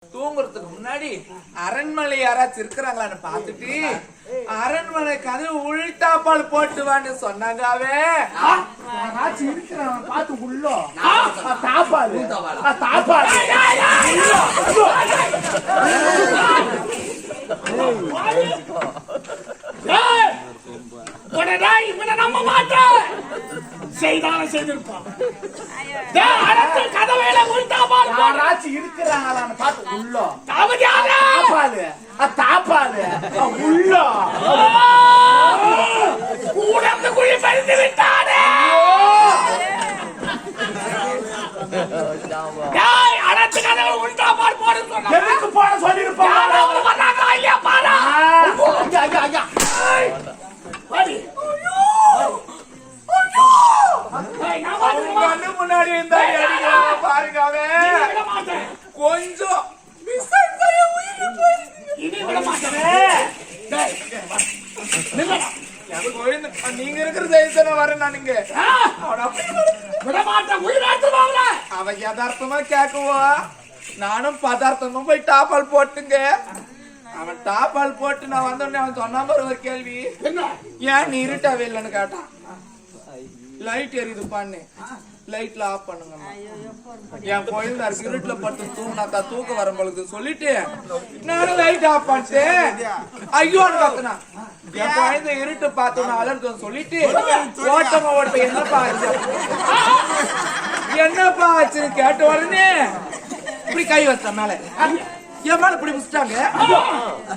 தூங்குறதுக்கு முன்னாடி அரண்மனை யாராச்சும் இருக்கிறாங்களான்னு பாத்துட்டு அரண்மனை கதவு உள்டாப்பால் போட்டு வான்னு சொன்னாங்கவே. யாராச்சும் இருக்கிறாங்க பாத்து உள்ள தாப்பாது தாப்பாது நம்ம மாட்டோம் செய்தாலும் செய்திருப்போம். யாராச்சும் இருக்கிறாங்களான்னு பாத்து உள்ள தாப்பாது தாப்பாது உள்ள உடம்பு குழி பறித்து விட்டானே. அனைத்து கதவு உள்டா பால் போட சொன்னா எதுக்கு போட சொல்லிருப்பாங்க? இல்லையா பாரா முன்னாடி பாருங்கவே கொஞ்சம் நீங்க இருக்கிற சைஸ்ல வரேன் நானுங்க. அவன் யதார்த்தமா கேக்குவா, நானும் பதார்த்தமும் போய் டாப்பால் போட்டுங்க. அவன் டாப்பால் போட்டு நான் வந்தோடனே அவன் சொன்ன மாதிரி ஒரு கேள்வி, ஏன் நீ இருட்டாவே இல்லைன்னு கேட்டான். லைட் எரியுது பண்ணு, லைட்ல ஆஃப் பண்ணுங்க. என் குழந்தை இருட்டுல பட்டு தூங்கினாக்கா தூக்க வர பொழுது சொல்லிட்டு நானும் லைட் ஆஃப் பண்ணிட்டேன். ஐயோன்னு கத்துனா என் குழந்தை இருட்டு பார்த்தோன்னு அலர்த்தம் சொல்லிட்டு ஓட்டமா ஓட்ட என்னப்பா ஆச்சு என்னப்பா ஆச்சுன்னு கேட்ட உடனே இப்படி கை வச்ச மேல என் மேல இப்படி முடிச்சிட்டாங்க.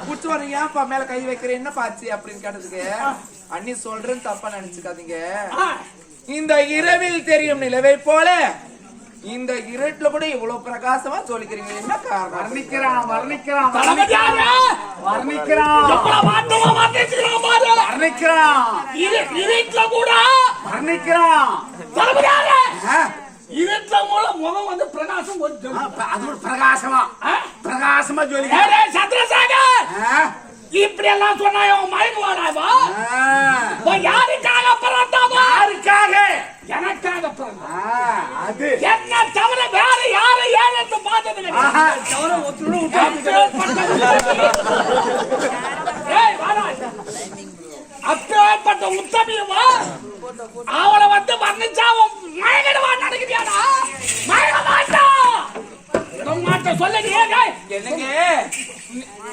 புடிச்சு வரீங்க ஏன்ப்பா மேல கை வைக்கிறேன் என்னப்பா ஆச்சு அப்படின்னு கேட்டதுக்கு, அண்ணி சொல்றேன்னு தப்பா நினைச்சுக்காதீங்க, இந்த இரவில் தெரியும் நிலவை போல இந்த இருட்டுல கூட இவ்வளவு பிரகாசமா சொல்லிக்கிறீங்க, என்ன காரணம்? வர்ணிக்கிறான் வர்ணிக்கிறான் வர்ணிக்கிறான் வர்ணிக்கிறான் இருட்டுல கூட வர்ணிக்கிறான் இருட்டுல மூலம் முகம் வந்து பிரகாசம் அது ஒரு பிரகாசமா பிரகாசமா சொல்லி சந்திரசேகர் இப்படி எல்லாம் சொன்னா மயங்குவாடாவா? யாருக்காக பிறந்தாவா? யாருக்காக? எனக்காக பிறந்தா. அது என்ன தவிர வேற யாரை ஏன்னு பார்த்தது அப்பேற்பட்ட உத்தமியவா அவளை வந்து வர்ணிச்சா மயங்கிடுவான் நினைக்கிறியாடா? மயங்க மாட்டா என்னங்க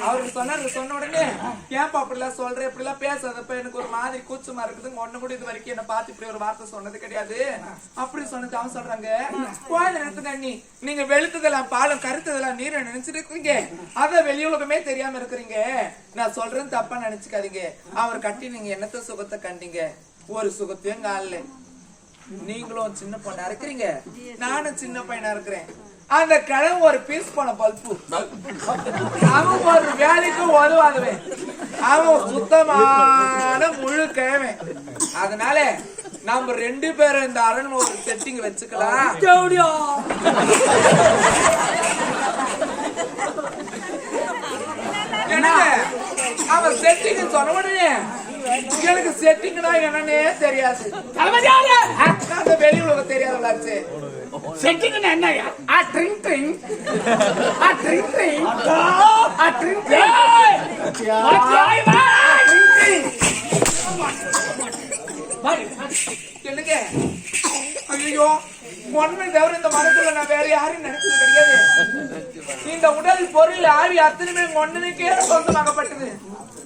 அவருக்கு சொன்னாரு. சொன்ன உடனே ஏன்ப்பா அப்படிலாம் சொல்றேன், இப்படி எல்லாம் பேசாதப்ப எனக்கு ஒரு மாதிரி கூச்சமா இருக்குது, ஒண்ணு கூட இது வரைக்கும் என்ன பார்த்து இப்படி ஒரு வார்த்தை சொன்னது கிடையாது அப்படி சொன்னது. அவன் சொல்றாங்க, குழந்தை நிறுத்துங்க அண்ணி, நீங்க வெளுத்ததெல்லாம் பாலும் கருத்ததெல்லாம் நீரை நினைச்சிட்டு இருக்கீங்க, அத வெளி உலகமே தெரியாம இருக்கிறீங்க, நான் சொல்றேன்னு தப்பா நினைச்சுக்காதீங்க. அவர் கட்டி நீங்க என்னத்த சுகத்தை கண்டீங்க? ஒரு சுகத்தையும் காணல. நீங்களும் சின்ன பொண்ணா இருக்கிறீங்க, நானும் சின்ன பையனா இருக்கிறேன். அந்த கிழமை ஒரு பீஸ் போன பல்பு, அவன் ஒரு வேலைக்கு உதவாதுவே, அவன் சுத்தமான முழு கிழமை. அதனால நம்ம ரெண்டு பேரும் இந்த அரண்மனை ஒரு செட்டிங் வச்சுக்கலாம். அவன் செட்டிங் சொன்ன உடனே எனக்கு செட்டிங்னா என்னன்னே தெரியாது, அந்த வெளி உலகம் தெரியாதுலாச்சு. செட்டிங் என்னையா? என்னங்க ஐயோ ஒன்மை தவிர இந்த மனசுல நான் வேற யாரையும் நினைச்சது கிடையாது. இந்த உடல் பொருள் ஆவி அத்தனைமே ஒன்னுக்கே சொந்தமாகப்பட்டது.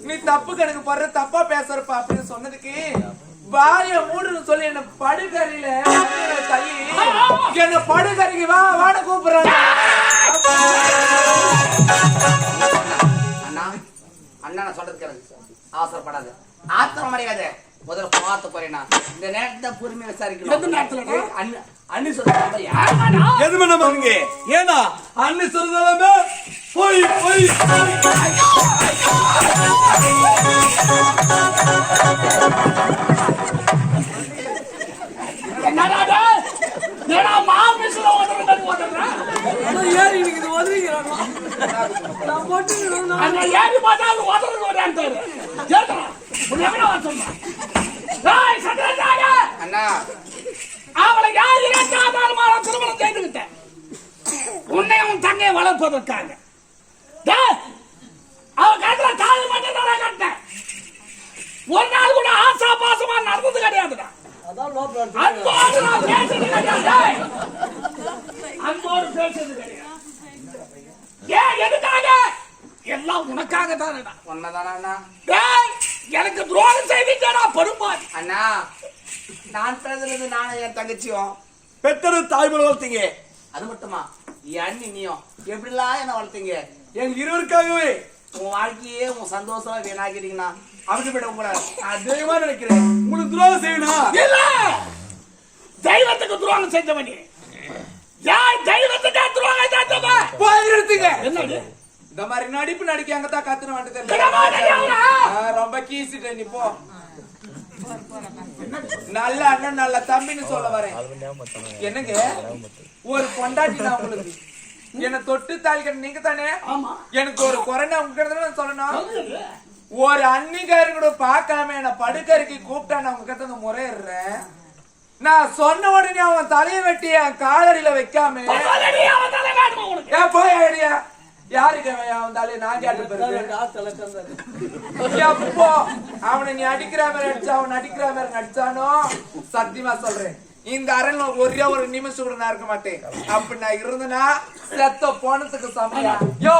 நீ தப்பு கணக்கு போடுற, தப்பா பேசுறப்பா அப்படின்னு சொன்னதுக்கு வாய மூடுன்னு சொல்லி என்ன படுகரையில தள்ளி என்ன படுகரைக்கு வா வாட கூப்பிடுறாங்க. அண்ணா அண்ணா சொல்றது கேளுங்க, அவசரப்படாது, ஆத்திரம் அடையாத, முதல்ல பார்த்து போறேன்னா இந்த நேரத்தை பொறுமையை விசாரிக்கணும். அண்ணி சொல்றாங்க எதுவுமே நம்ம ஏன்னா அண்ணி சொல்றதாலுமே போய் போய் என்னடா மாமிசல ஏறி நீங்க ஒதுங்கிறாங்க நான் போட்டு அந்த ஏறி பார்த்தா ஒதுங்க ஓடான்ட்டாரு கேட்டா உன்னை சொன்னா டேய் சந்திரசேகர் அண்ணா அவளை யார் இறக்காதாலும் திருமணம் செய்துவிட்டேன். உன்னை உன் தங்கையை வளர்ப்பதற்காக டேய், அவ கட்டுற தாலி மட்டும் தான் நான் கட்டினேன். ஒரு நாள் கூட ஆசா பாசமா நடந்தது கிடையாதுடா. அதான் லோப்பல அன்போடு நான் பேசுறது கிடையாது. டேய். அன்போடு பேசுறது கிடையாது. ஏன் எதுக்காக? எல்லாம் உனக்காக தானடா. உண்மைதானா அண்ணா? டேய், எனக்கு துரோகம் செய்துட்டேடா பெரும்பாடு. அண்ணா நான் பிறந்தது நானும் என் தங்கச்சியும் பெத்தரு தாய்மொழி வளர்த்தீங்க. அது மட்டுமா என் அண்ணி நீயும் எப்படிலாம் என்ன வளர்த்தீங்க? எங்க இருவருக்காகவே உன் வாழ்க்கையே உன் சந்தோஷமா வீணாக்கிறீங்கண்ணா. அப்படிப்பட்ட உங்களை நான் தெய்வமா நினைக்கிறேன். உங்களுக்கு துரோகம் செய்யணும். இல்ல, தெய்வத்துக்கு துரோகம் செஞ்சவன் நீ. ஏன் தெய்வத்துக்கு துரோகம் செஞ்சவன்? போய் நிறுத்துங்க. என்னடி? இந்த மாதிரி நடிப்பு நடிக்க அங்கதான் கத்துன வந்து கிடமா நடிகவனா? ரொம்ப கீசிட்ட நீ போ. நல்ல அண்ணன் நல்ல தம்பின்னு சொல்ல வரேன். என்னங்க ஒரு பொண்டாட்டி நான் உங்களுக்கு என்ன தொட்டு தாளிக்கிற நீங்க தானே. ஆமா. எனக்கு ஒரு குறைஞ்ச உங்க சொல்லணும். ஒரு அன்னிக்காரு கூட பார்க்காம என்ன படுக்கறைக்கு கூப்பிட்டா நான் உங்க கிட்ட முறையிடுறேன். நான் சொன்ன உடனே அவன் தலையை வெட்டி என் காலடியில வைக்காம சொல்லடி, அவன் தலை வேணுமா உனக்கு? ஏன் போய் ஐடியா யாருக்கு அவன் தலையை நான் கேட்டு போயிருக்கேன். எப்போ அவனை நீ அடிக்கிற மாதிரி அடிச்சா அவன் அடிக்கிற மாதிரி நடிச்சானோ சத்தியமா சொல்றேன் இந்த அறையில ஒரே ஒரு நிமிஷம் கூட நான் இருக்க மாட்டேன். அப்படி நான் இருந்தேன்னா செத்த போனதுக்கு சமயம் யோ